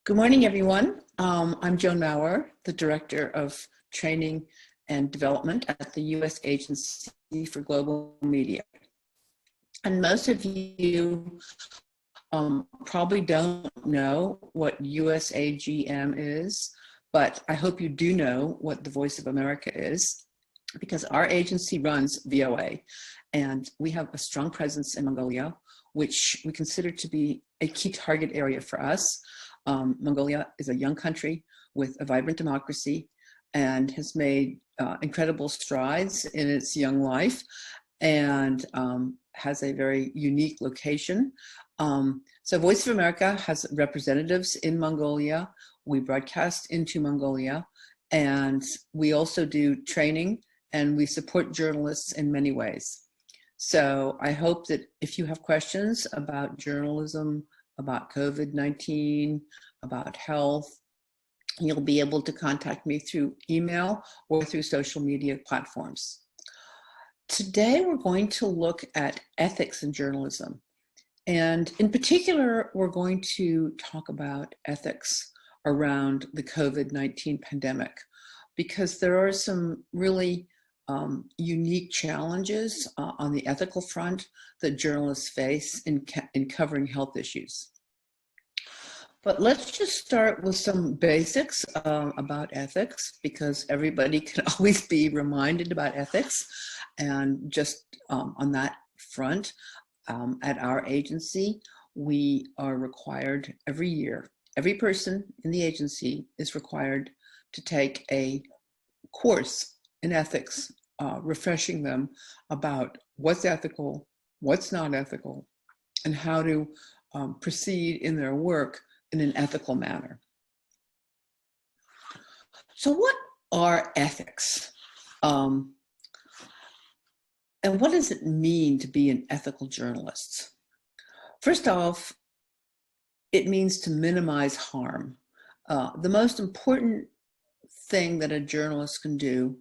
Good morning, everyone. I'm Joan Mower, the Director of Training and Development at the U.S. Agency for Global Media. And most of you probably don't know what USAGM is, but I hope you do know what the Voice of America is, because our agency runs VOA, and we have a strong presence in Mongolia, which we consider to be a key target area for us. Mongolia is a young country with a vibrant democracy and has made incredible strides in its young life, and has a very unique location. So Voice of America has representatives in Mongolia. We broadcast into Mongolia, and we also do training, and we support journalists in many ways. So I hope that if you have questions about journalism, about COVID-19, about health, you'll be able to contact me through email or through social media platforms. Today, we're going to look at ethics in journalism. And in particular, we're going to talk about ethics around the COVID-19 pandemic, because there are some really unique challenges on the ethical front that journalists face in covering health issues. But let's just start with some basics about ethics, because everybody can always be reminded about ethics. And just on that front, at our agency, we are required every year, every person in the agency is required to take a course in ethics, refreshing them about what's ethical, what's not ethical, and how to proceed in their work in an ethical manner. So what are ethics? And what does it mean to be an ethical journalist? First off, it means to minimize harm. The most important thing that a journalist can do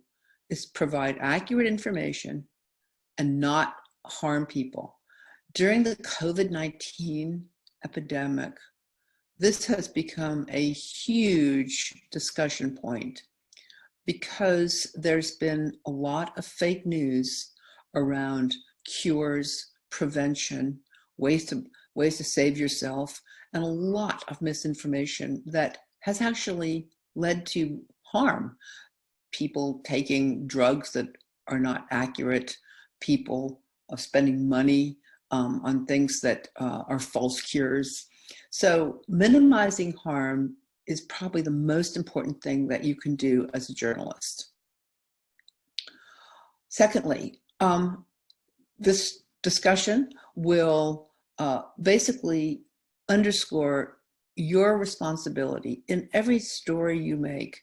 is provide accurate information and not harm people. During the COVID-19 epidemic, this has become a huge discussion point, because there's been a lot of fake news around cures, prevention, ways to save yourself, and a lot of misinformation that has actually led to harm. People taking drugs that are not accurate, people spending money on things that are false cures. So minimizing harm is probably the most important thing that you can do as a journalist. Secondly, this discussion will basically underscore your responsibility in every story you make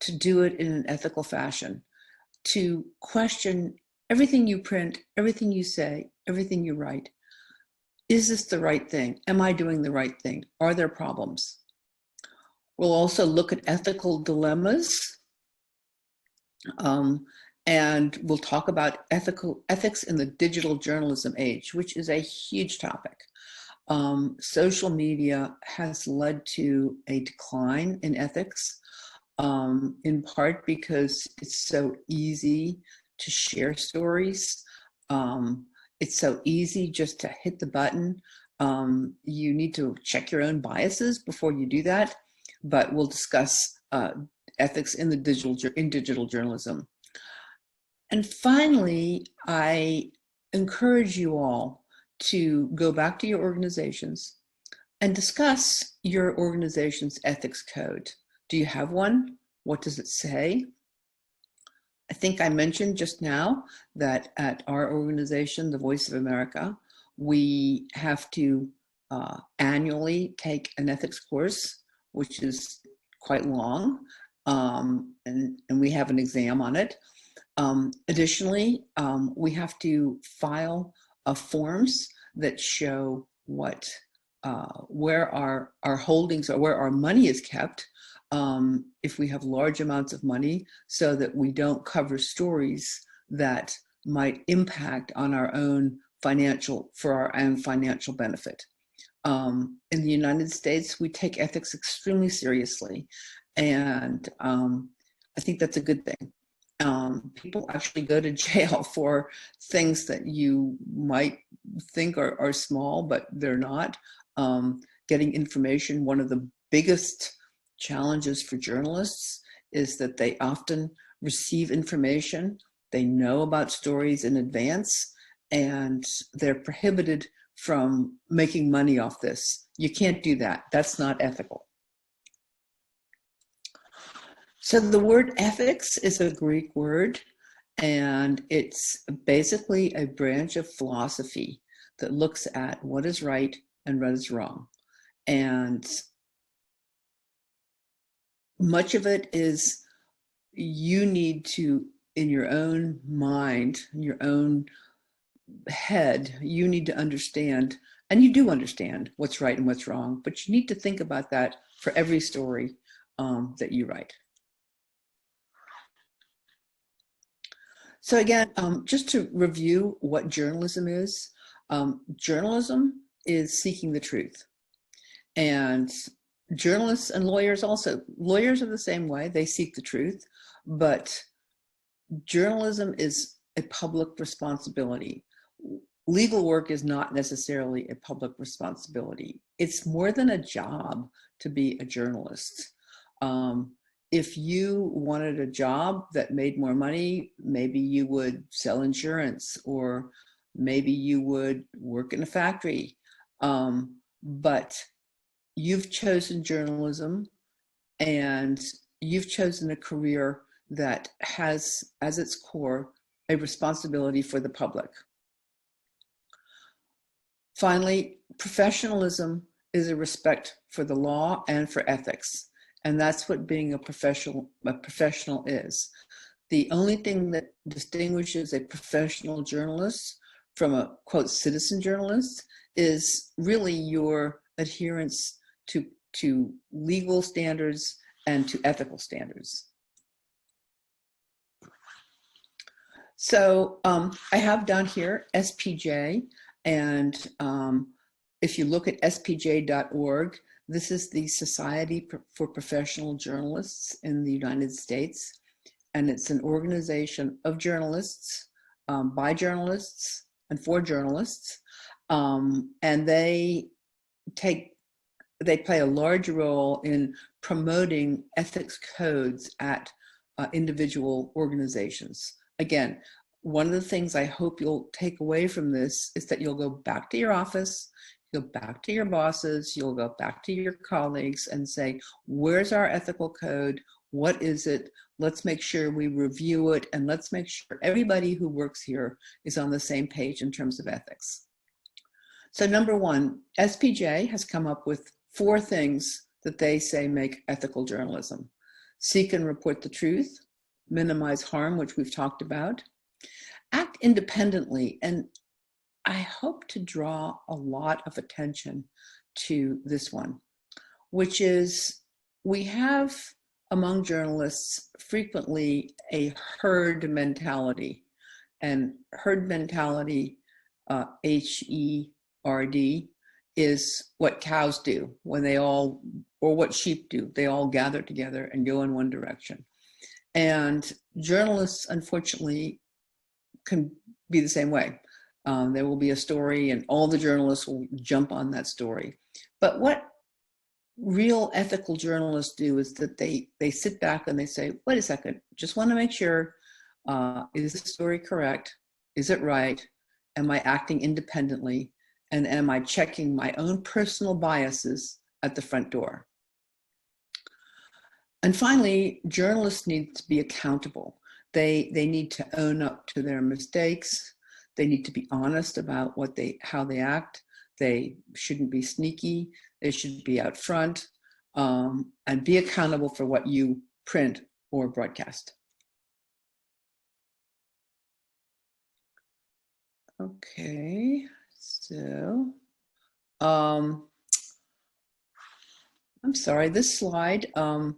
to do it in an ethical fashion, to question everything you print, everything you say, everything you write. Is this the right thing? Am I doing the right thing? Are there problems? We'll also look at ethical dilemmas, and we'll talk about ethics in the digital journalism age, which is a huge topic. Social media has led to a decline in ethics, in part because it's so easy to share stories. It's so easy just to hit the button. You need to check your own biases before you do that, but we'll discuss ethics in digital journalism. And finally, I encourage you all to go back to your organizations and discuss your organization's ethics code. Do you have one? What does it say? I think I mentioned just now that at our organization, the Voice of America, we have to annually take an ethics course, which is quite long, and we have an exam on it. Additionally, we have to file forms that show where our holdings or where our money is kept, if we have large amounts of money, so that we don't cover stories that might impact on our own financial benefit. In the United States, we take ethics extremely seriously, and I think that's a good thing. People actually go to jail for things that you might think are small, but they're not. Getting information, one of the biggest challenges for journalists is that they often receive information, they know about stories in advance, and they're prohibited from making money off this. You can't do that. That's not ethical. So the word ethics is a Greek word, and it's basically a branch of philosophy that looks at what is right and what is wrong. And much of it is you need to, in your own mind, in your own head, you need to understand, and you do understand what's right and what's wrong, but you need to think about that for every story that you write. So again, just to review what journalism is seeking the truth. And journalists and lawyers also, lawyers are the same way, they seek the truth, but journalism is a public responsibility. Legal work is not necessarily a public responsibility. It's more than a job to be a journalist. If you wanted a job that made more money, maybe you would sell insurance, or maybe you would work in a factory. But you've chosen journalism, and you've chosen a career that has as its core a responsibility for the public. Finally, professionalism is a respect for the law and for ethics. And that's what being a professional is. The only thing that distinguishes a professional journalist from a, quote, citizen journalist is really your adherence to legal standards and to ethical standards. So I have down here SPJ, and if you look at spj.org, this is the Society for Professional Journalists in the United States, and it's an organization of journalists, by journalists, and for journalists, and they play a large role in promoting ethics codes at individual organizations. Again, one of the things I hope you'll take away from this is that you'll go back to your office, you'll go back to your bosses, you'll go back to your colleagues and say, where's our ethical code? What is it? Let's make sure we review it, and let's make sure everybody who works here is on the same page in terms of ethics. So number one, SPJ has come up with 4 things that they say make ethical journalism. Seek and report the truth, minimize harm, which we've talked about, act independently, and I hope to draw a lot of attention to this one, which is we have among journalists frequently a herd mentality, and herd mentality, H-E-R-D, is what cows do when they all, or what sheep do, they all gather together and go in one direction. And journalists, unfortunately, can be the same way. There will be a story and all the journalists will jump on that story. But what real ethical journalists do is that they sit back and they say, wait a second, just want to make sure, is the story correct? Is it right? Am I acting independently? And am I checking my own personal biases at the front door? And finally, journalists need to be accountable. They need to own up to their mistakes. They need to be honest about how they act. They shouldn't be sneaky. They should be out front, and be accountable for what you print or broadcast. Okay, so I'm sorry, this slide, I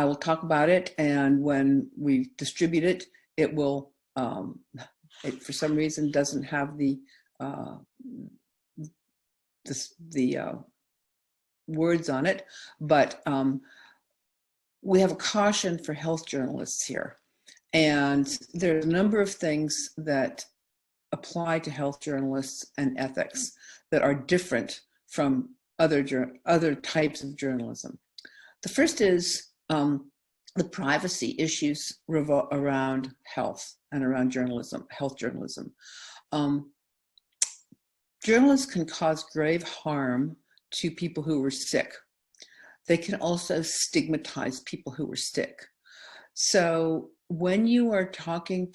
will talk about it, and when we distribute it, it will, it for some reason doesn't have the the words on it, but we have a caution for health journalists here. And there are a number of things that apply to health journalists and ethics that are different from other types of journalism. The first is the privacy issues around health and around journalism, health journalism. Journalists can cause grave harm to people who were sick. They can also stigmatize people who were sick. So when you are talking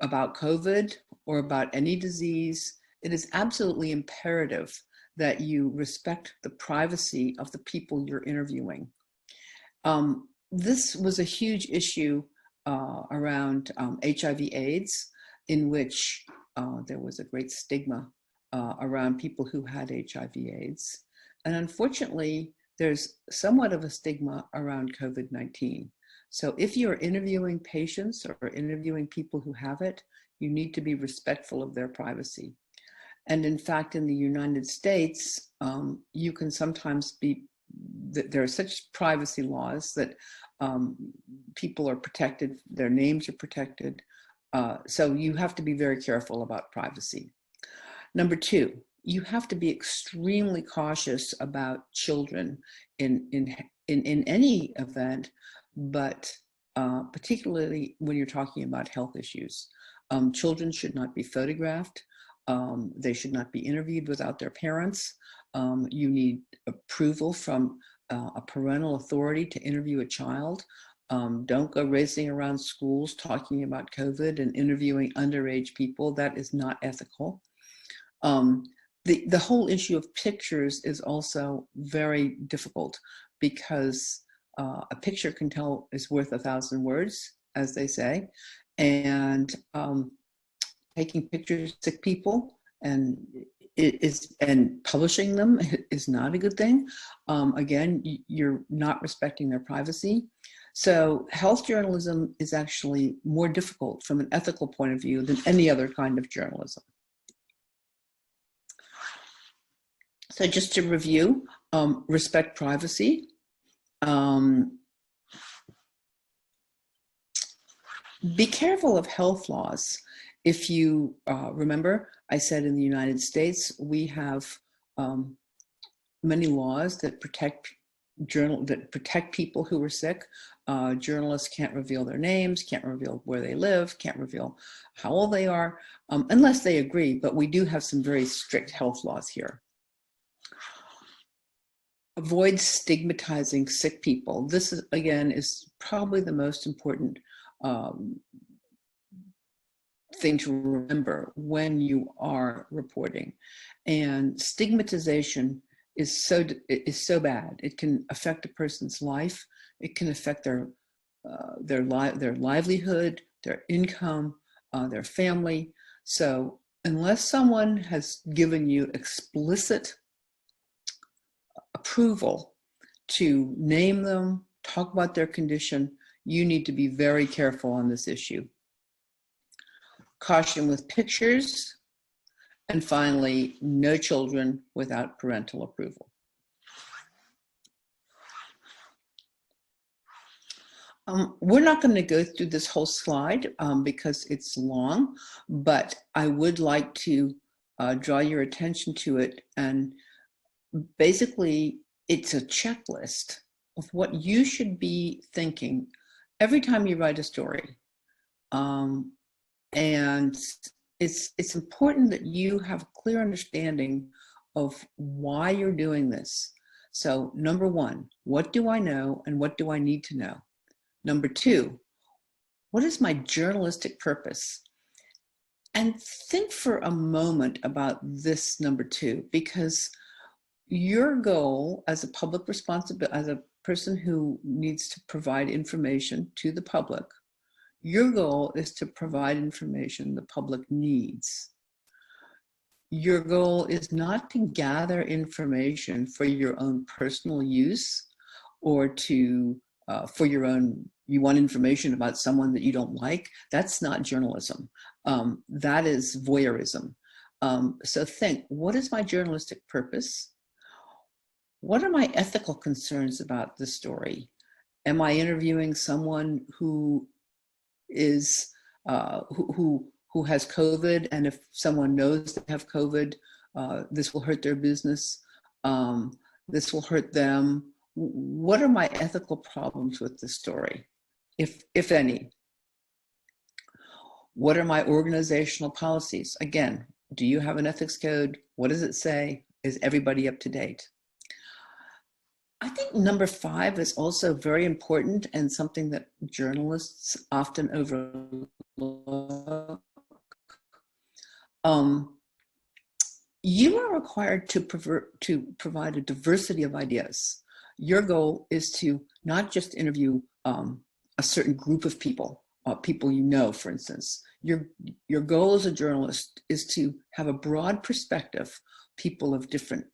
about COVID or about any disease, it is absolutely imperative that you respect the privacy of the people you're interviewing. This was a huge issue around HIV/AIDS, in which there was a great stigma around people who had HIV/AIDS. And unfortunately, there's somewhat of a stigma around COVID-19. So if you're interviewing patients or interviewing people who have it, you need to be respectful of their privacy. And in fact, in the United States, you can sometimes be, there are such privacy laws that people are protected, their names are protected. So you have to be very careful about privacy. Number two, you have to be extremely cautious about children in any event, but particularly when you're talking about health issues. Children should not be photographed. They should not be interviewed without their parents. You need approval from a parental authority to interview a child. Don't go racing around schools talking about COVID and interviewing underage people. That is not ethical. The whole issue of pictures is also very difficult, because a picture is worth 1,000 words, as they say, and taking pictures of sick people and publishing them is not a good thing. Again, you're not respecting their privacy. So health journalism is actually more difficult from an ethical point of view than any other kind of journalism. So just to review, respect privacy. Be careful of health laws. If you remember, I said in the United States, we have many laws that protect people who are sick. Journalists can't reveal their names, can't reveal where they live, can't reveal how old they are, unless they agree, but we do have some very strict health laws here. Avoid stigmatizing sick people. This is, again, is probably the most important thing to remember when you are reporting. And stigmatization is so bad. It can affect a person's life. It can affect their livelihood, their income, their family. So unless someone has given you explicit approval to name them, talk about their condition, you need to be very careful on this issue. Caution with pictures. And finally, no children without parental approval. We're not going to go through this whole slide because it's long, but I would like to draw your attention to it. And basically, it's a checklist of what you should be thinking every time you write a story. And it's important that you have a clear understanding of why you're doing this. So number one, what do I know and what do I need to know? Number two, what is my journalistic purpose? And think for a moment about this number two, because your goal as a public responsibility, as a person who needs to provide information to the public, your goal is to provide information the public needs. Your goal is not to gather information for your own personal use or to, for your own, you want information about someone that you don't like. That's not journalism. That is voyeurism. So think, what is my journalistic purpose? What are my ethical concerns about the story? Am I interviewing someone who is who has COVID, and if someone knows they have COVID, this will hurt their business, this will hurt them? What are my ethical problems with the story, if any? What are my organizational policies? Again, do you have an ethics code? What does it say? Is everybody up to date? I think number 5 is also very important and something that journalists often overlook. You are required to provide a diversity of ideas. Your goal is to not just interview a certain group of people, people you know, for instance. Your goal as a journalist is to have a broad perspective, people of different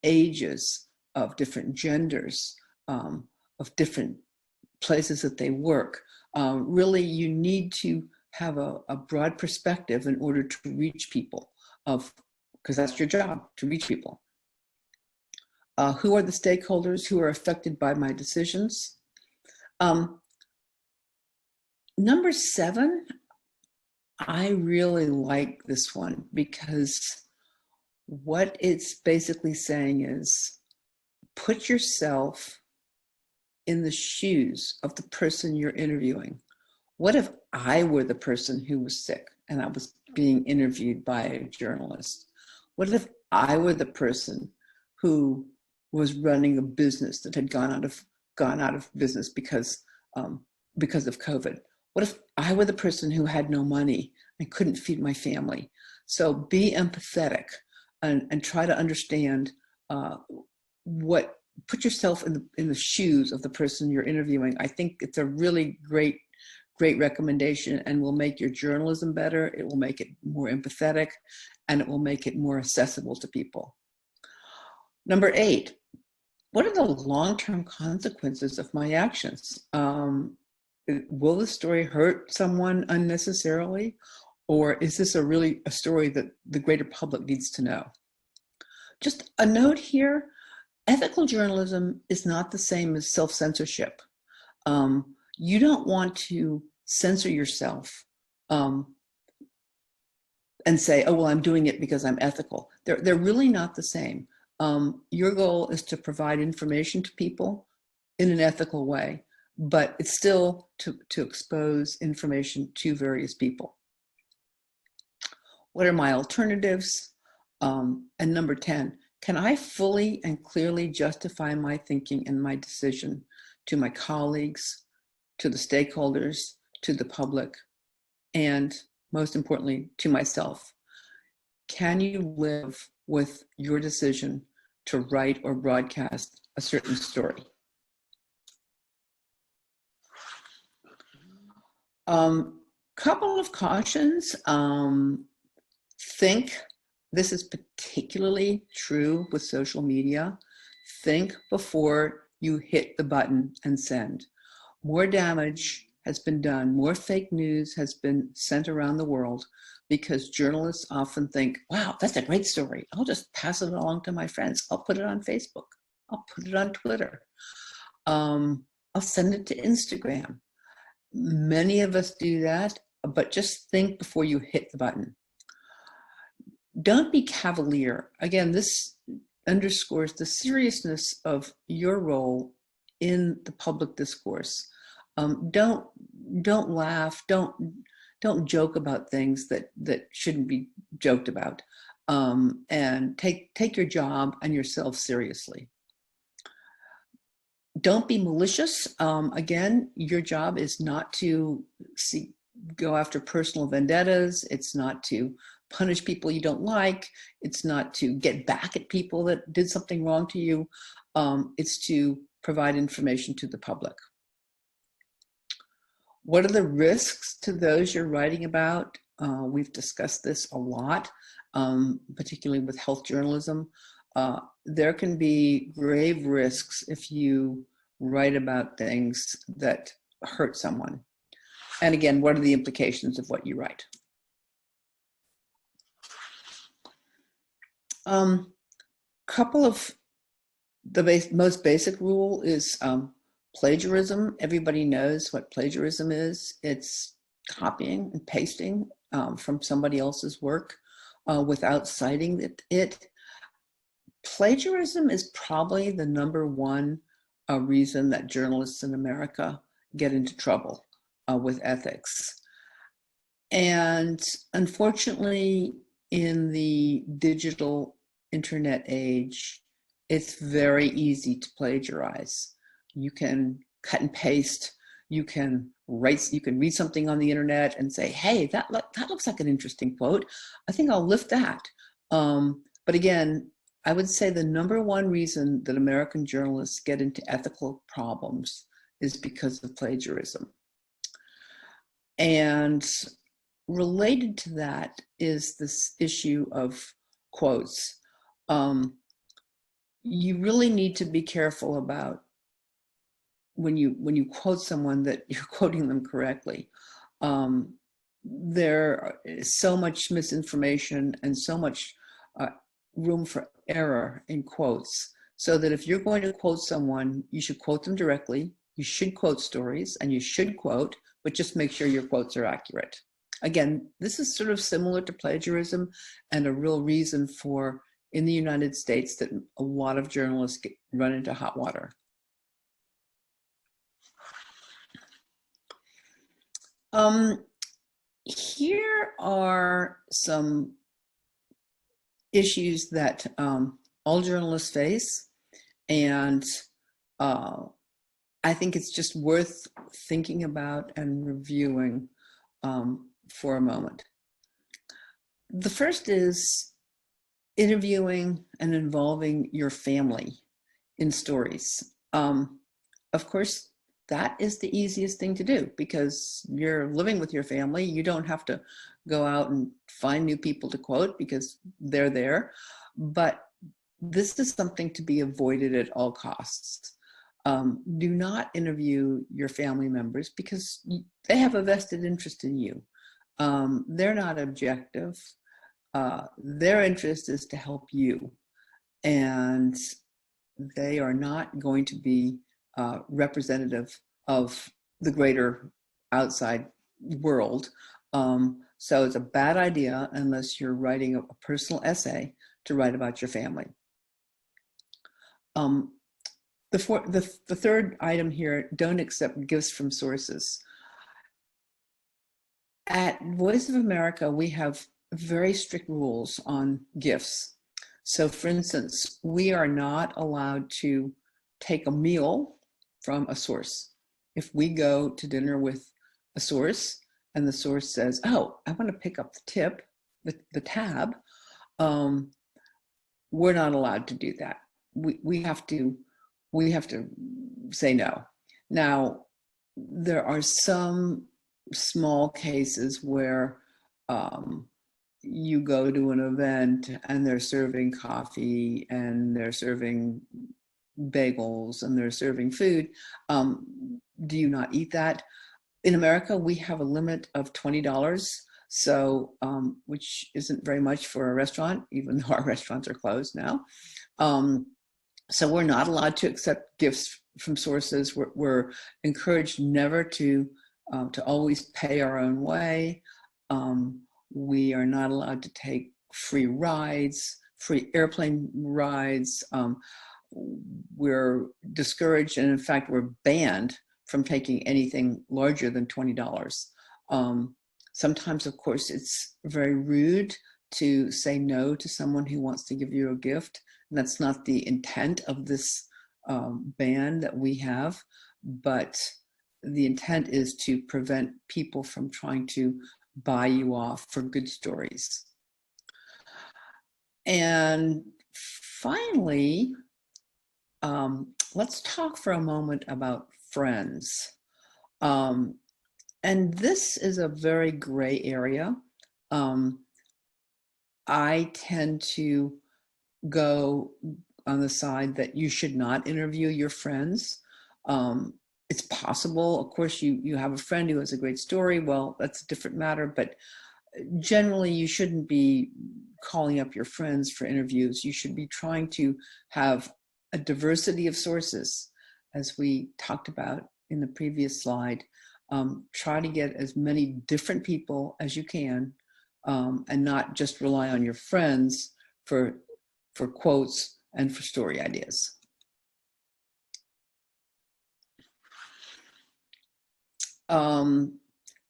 ages, of different genders, of different places that they work. Really, you need to have a broad perspective in order to reach people, because that's your job, to reach people. Who are the stakeholders who are affected by my decisions? Number 7, I really like this one, because what it's basically saying is, put yourself in the shoes of the person you're interviewing. What if I were the person who was sick and I was being interviewed by a journalist? What if I were the person who was running a business that had gone out of business because of COVID? What if I were the person who had no money and couldn't feed my family? So be empathetic and try to understand put yourself in the shoes of the person you're interviewing. I think it's a really great recommendation, and will make your journalism better. It will make it more empathetic, and it will make it more accessible to people. Number 8, what are the long-term consequences of my actions? Will the story hurt someone unnecessarily? Or is this a story that the greater public needs to know? Just a note here, ethical journalism is not the same as self-censorship. You don't want to censor yourself and say, oh, well, I'm doing it because I'm ethical. They're really not the same. Your goal is to provide information to people in an ethical way, but it's still to expose information to various people. What are my alternatives? And number 10, can I fully and clearly justify my thinking and my decision to my colleagues, to the stakeholders, to the public, and most importantly, to myself? Can you live with your decision to write or broadcast a certain story? Couple of cautions. This is particularly true with social media. Think before you hit the button and send. More damage has been done, more fake news has been sent around the world, because journalists often think, wow, that's a great story. I'll just pass it along to my friends. I'll put it on Facebook. I'll put it on Twitter. I'll send it to Instagram. Many of us do that, but just think before you hit the button. Don't be cavalier. Again, this underscores the seriousness of your role in the public discourse. Don't laugh. Don't joke about things that shouldn't be joked about. And take your job and yourself seriously. Don't be malicious. Again, your job is not to go after personal vendettas. It's not to punish people you don't like. It's not to get back at people that did something wrong to you. It's to provide information to the public. What are the risks to those you're writing about? We've discussed this a lot, particularly with health journalism. There can be grave risks if you write about things that hurt someone. And again, what are the implications of what you write? Couple of the most basic rule is plagiarism. Everybody knows what plagiarism is. It's copying and pasting from somebody else's work without citing it. Plagiarism is probably the #1 reason that journalists in America get into trouble with ethics. And unfortunately, in the digital internet age, it's very easy to plagiarize. You can cut and paste. You can write. You can read something on the internet and say, "Hey, that looks like an interesting quote. I think I'll lift that." But again, I would say the #1 reason that American journalists get into ethical problems is because of plagiarism. And related to that is this issue of quotes. You really need to be careful about when you quote someone that you're quoting them correctly. There is so much misinformation and so much room for error in quotes, so that if you're going to quote someone, you should quote them directly. You should quote stories, and you should quote, but just make sure your quotes are accurate. Again, this is sort of similar to plagiarism, and a real reason for, in the United States, that a lot of journalists run into hot water. Here are some issues that all journalists face, and I think it's just worth thinking about and reviewing for a moment. The first is interviewing and involving your family in stories. Of course, that is the easiest thing to do because you're living with your family. You don't have to go out and find new people to quote because they're there. But this is something to be avoided at all costs. Do not interview your family members because they have a vested interest in you. They're not objective. Their interest is to help you, and they are not going to be representative of the greater outside world. So it's a bad idea, unless you're writing a personal essay, to write about your family. The third item here, don't accept gifts from sources. At Voice of America, we have very strict rules on gifts. So for instance, we are not allowed to take a meal from a source. If we go to dinner with a source and the source says, "Oh, I want to pick up the tip, the tab," we're not allowed to do that. We have to say no. Now, there are some small cases where you go to an event and they're serving coffee and they're serving bagels and they're serving food. Do you not eat that? In America, we have a limit of $20, so which isn't very much for a restaurant, even though our restaurants are closed now. So we're not allowed to accept gifts from sources. We're encouraged never to always pay our own way. We are not allowed to take free rides, free airplane rides. We're discouraged, and in fact, we're banned from taking anything larger than $20. Sometimes, of course, it's very rude to say no to someone who wants to give you a gift. And that's not the intent of this ban that we have, but the intent is to prevent people from trying to buy you off for good stories. And finally, let's talk for a moment about friends. And this is a very gray area. I tend to go on the side that you should not interview your friends. It's possible, of course, you have a friend who has a great story. Well, that's a different matter, but generally you shouldn't be calling up your friends for interviews. You should be trying to have a diversity of sources, as we talked about in the previous slide. Try to get as many different people as you can, and not just rely on your friends for quotes and for story ideas.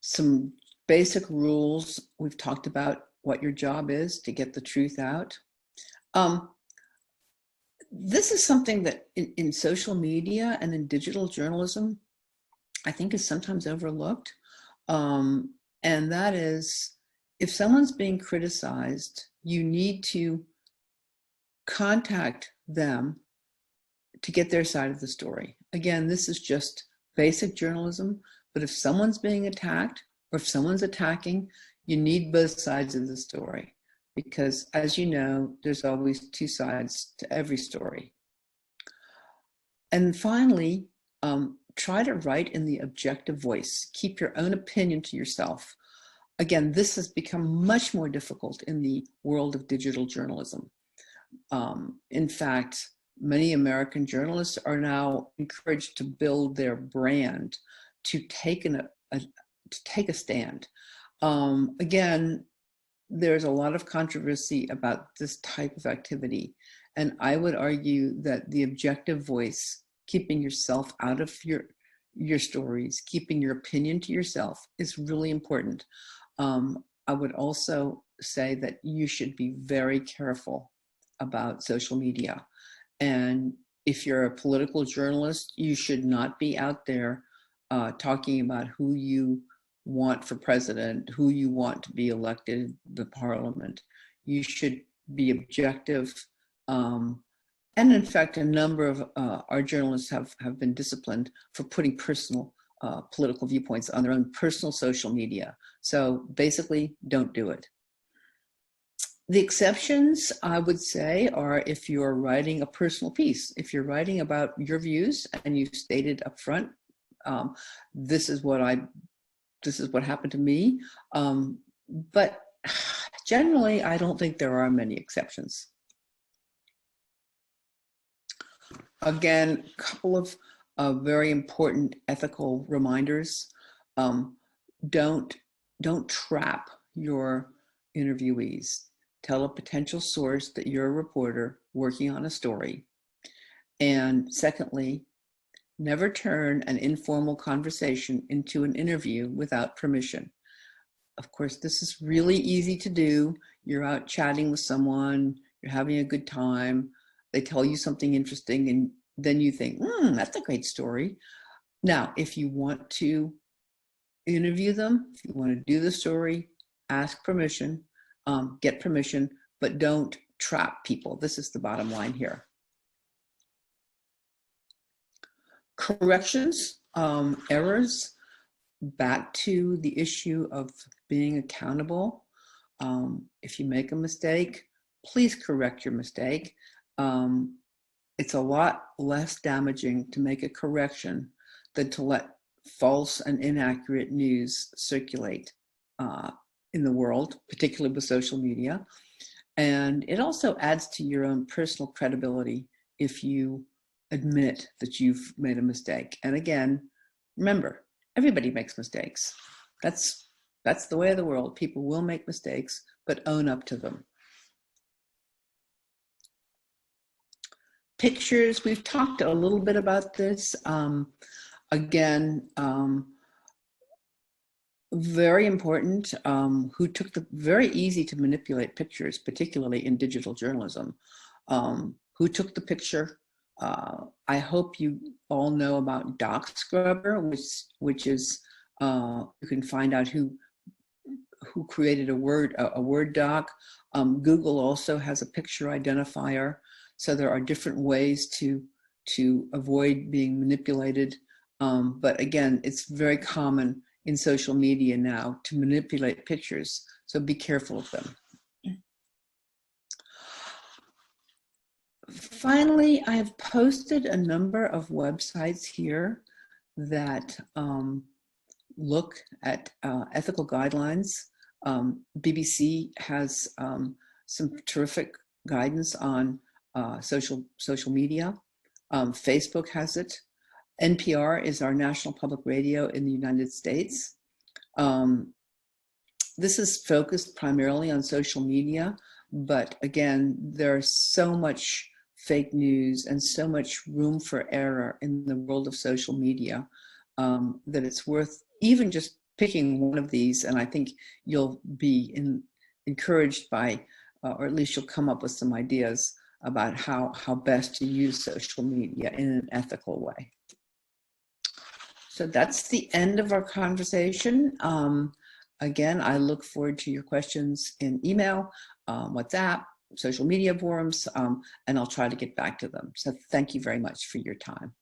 Some basic rules. We've talked about what your job is to get the truth out. This is something that in social media and in digital journalism, I think is sometimes overlooked. And that is, if someone's being criticized, you need to contact them to get their side of the story. Again, this is just basic journalism, but if someone's being attacked or if someone's attacking, you need both sides of the story, because as you know, there's always two sides to every story. And finally, try to write in the objective voice. Keep your own opinion to yourself. Again, this has become much more difficult in the world of digital journalism. In fact, many American journalists are now encouraged to build their brand, to take a stand. Again, there's a lot of controversy about this type of activity, and I would argue that the objective voice, keeping yourself out of your stories, keeping your opinion to yourself, is really important. I would also say that you should be very careful about social media. And if you're a political journalist, you should not be out there talking about who you want for president, who you want to be elected to parliament. You should be objective. And in fact, a number of our journalists have been disciplined for putting personal political viewpoints on their own personal social media. So basically, don't do it. The exceptions, I would say, are if you're writing a personal piece. If you're writing about your views and you stated up front, this is what happened to me. But generally, I don't think there are many exceptions. Again, a couple of very important ethical reminders. Don't trap your interviewees. Tell a potential source that you're a reporter working on a story. And secondly, never turn an informal conversation into an interview without permission. Of course, this is really easy to do. You're out chatting with someone, you're having a good time, they tell you something interesting, and then you think, that's a great story. Now, if you want to interview them, if you want to do the story, ask permission, get permission, but don't trap people. This is the bottom line here. Corrections, errors, back to the issue of being accountable. If you make a mistake, please correct your mistake. It's a lot less damaging to make a correction than to let false and inaccurate news circulate in the world, particularly with social media. And it also adds to your own personal credibility if you admit that you've made a mistake. And again, remember, everybody makes mistakes. That's the way of the world. People will make mistakes, but own up to them. Pictures, we've talked a little bit about this. Again, very important, very easy to manipulate pictures, particularly in digital journalism. Who took the picture? I hope you all know about Doc Scrubber, which is, you can find out who created a Word doc. Google also has a picture identifier. So there are different ways to avoid being manipulated. But again, it's very common in social media now to manipulate pictures. So be careful of them. Finally, I have posted a number of websites here that look at ethical guidelines. BBC has some terrific guidance on social media. Facebook has it. NPR is our national public radio in the United States. This is focused primarily on social media, but again, there's so much fake news and so much room for error in the world of social media that it's worth even just picking one of these, and I think you'll be encouraged by, or at least you'll come up with some ideas about how best to use social media in an ethical way. So that's the end of our conversation. Again, I look forward to your questions in email, WhatsApp, social media forums, and I'll try to get back to them. So thank you very much for your time.